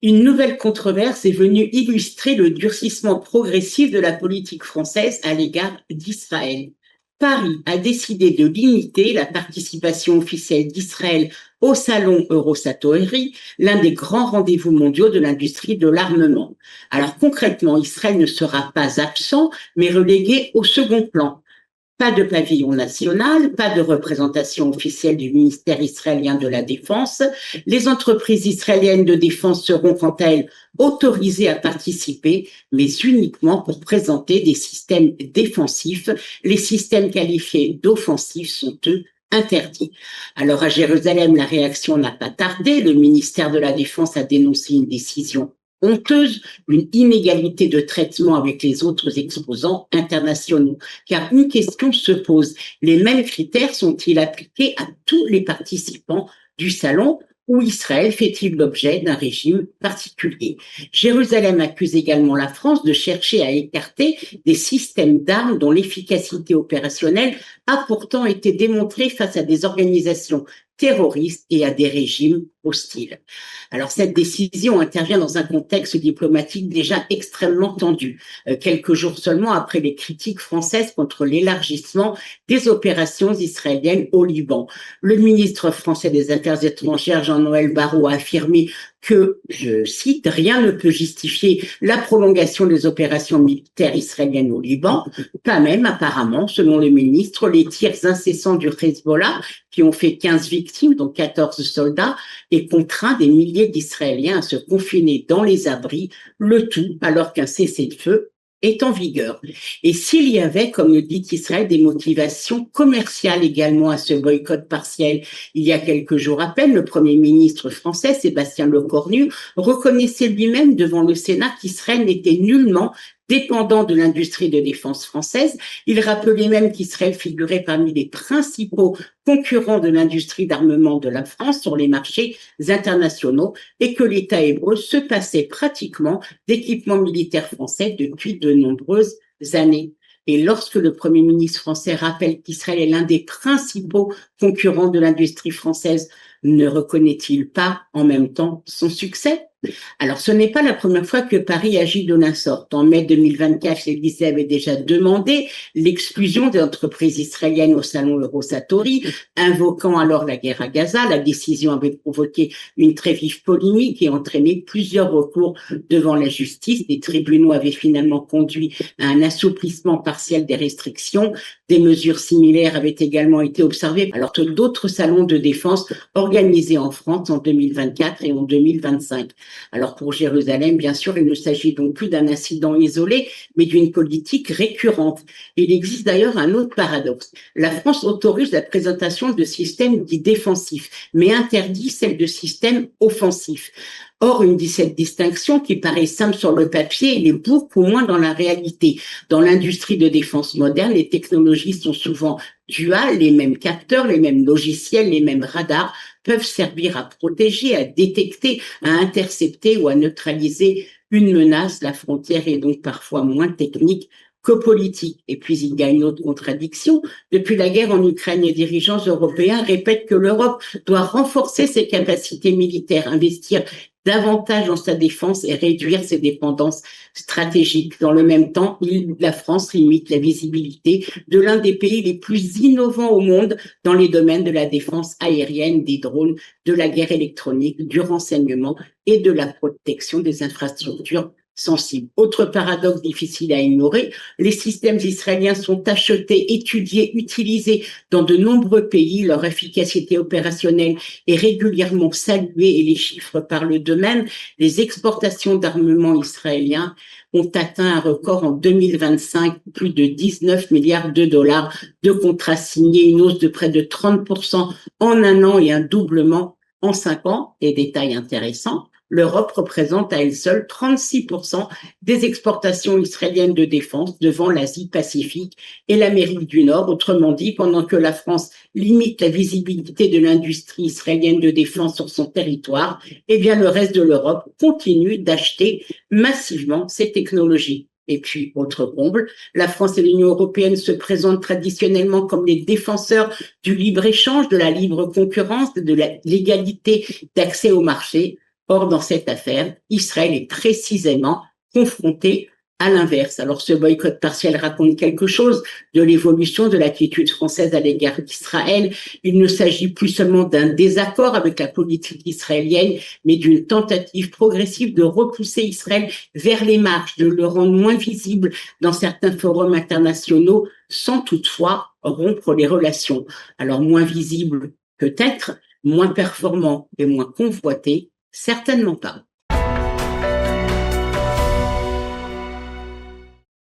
Une nouvelle controverse est venue illustrer le durcissement progressif de la politique française à l'égard d'Israël. Paris a décidé de limiter la participation officielle d'Israël au salon Eurosatory, l'un des grands rendez-vous mondiaux de l'industrie de l'armement. Alors concrètement, Israël ne sera pas absent, mais relégué au second plan. Pas de pavillon national, pas de représentation officielle du ministère israélien de la Défense. Les entreprises israéliennes de défense seront quant à elles autorisées à participer, mais uniquement pour présenter des systèmes défensifs. Les systèmes qualifiés d'offensifs sont, eux, interdits. Alors à Jérusalem, la réaction n'a pas tardé. Le ministère de la Défense a dénoncé une décision honteuse, une inégalité de traitement avec les autres exposants internationaux. Car une question se pose, les mêmes critères sont-ils appliqués à tous les participants du salon ou Israël fait-il l'objet d'un régime particulier? Jérusalem accuse également la France de chercher à écarter des systèmes d'armes dont l'efficacité opérationnelle a pourtant été démontrée face à des organisations terroristes et à des régimes hostiles. Alors cette décision intervient dans un contexte diplomatique déjà extrêmement tendu, quelques jours seulement après les critiques françaises contre l'élargissement des opérations israéliennes au Liban. Le ministre français des Affaires étrangères, Jean-Noël Barrot, a affirmé que, je cite, « rien ne peut justifier la prolongation des opérations militaires israéliennes au Liban », pas même apparemment, selon le ministre, les tirs incessants du Hezbollah qui ont fait 15 victimes, dont 14 soldats, et contraint des milliers d'Israéliens à se confiner dans les abris, le tout alors qu'un cessez-le-feu est en vigueur. Et s'il y avait, comme le dit Israël, des motivations commerciales également à ce boycott partiel, il y a quelques jours à peine, le Premier ministre français, Sébastien Lecornu, reconnaissait lui-même devant le Sénat qu'Israël n'était nullement dépendant de l'industrie de défense française. Il rappelait même qu'Israël figurait parmi les principaux concurrents de l'industrie d'armement de la France sur les marchés internationaux et que l'État hébreu se passait pratiquement d'équipements militaires français depuis de nombreuses années. Et lorsque le Premier ministre français rappelle qu'Israël est l'un des principaux concurrents de l'industrie française, ne reconnaît-il pas en même temps son succès? Alors, ce n'est pas la première fois que Paris agit de la sorte. En mai 2024, l'Élysée avait déjà demandé l'exclusion des entreprises israéliennes au salon Eurosatory, invoquant alors la guerre à Gaza. La décision avait provoqué une très vive polémique et entraîné plusieurs recours devant la justice. Les tribunaux avaient finalement conduit à un assouplissement partiel des restrictions. Des mesures similaires avaient également été observées alors que d'autres salons de défense organisés en France en 2024 et en 2025. Alors pour Jérusalem, bien sûr, il ne s'agit donc plus d'un incident isolé, mais d'une politique récurrente. Il existe d'ailleurs un autre paradoxe. La France autorise la présentation de systèmes dits défensifs, mais interdit celle de systèmes offensifs. Or, cette distinction qui paraît simple sur le papier, elle est beaucoup moins dans la réalité. Dans l'industrie de défense moderne, les technologies sont souvent duales, les mêmes capteurs, les mêmes logiciels, les mêmes radars peuvent servir à protéger, à détecter, à intercepter ou à neutraliser une menace. La frontière est donc parfois moins technique que politique. Et puis, il y a une autre contradiction. Depuis la guerre en Ukraine, les dirigeants européens répètent que l'Europe doit renforcer ses capacités militaires, investir davantage dans sa défense et réduire ses dépendances stratégiques. Dans le même temps, la France limite la visibilité de l'un des pays les plus innovants au monde dans les domaines de la défense aérienne, des drones, de la guerre électronique, du renseignement et de la protection des infrastructures sensibles. Autre paradoxe difficile à ignorer, les systèmes israéliens sont achetés, étudiés, utilisés dans de nombreux pays. Leur efficacité opérationnelle est régulièrement saluée et les chiffres parlent d'eux-mêmes. Les exportations d'armement israéliens ont atteint un record en 2025, plus de 19 milliards de dollars de contrats signés, une hausse de près de 30% en un an et un doublement en 5 ans. Et détail intéressant, l'Europe représente à elle seule 36% des exportations israéliennes de défense devant l'Asie-Pacifique et l'Amérique du Nord. Autrement dit, pendant que la France limite la visibilité de l'industrie israélienne de défense sur son territoire, eh bien le reste de l'Europe continue d'acheter massivement ces technologies. Et puis, autre comble, la France et l'Union européenne se présentent traditionnellement comme les défenseurs du libre-échange, de la libre concurrence, de l'égalité d'accès au marché. Or, dans cette affaire, Israël est précisément confronté à l'inverse. Alors, ce boycott partiel raconte quelque chose de l'évolution de l'attitude française à l'égard d'Israël. Il ne s'agit plus seulement d'un désaccord avec la politique israélienne, mais d'une tentative progressive de repousser Israël vers les marges, de le rendre moins visible dans certains forums internationaux, sans toutefois rompre les relations. Alors, moins visible peut-être, moins performant et moins convoité, certainement pas.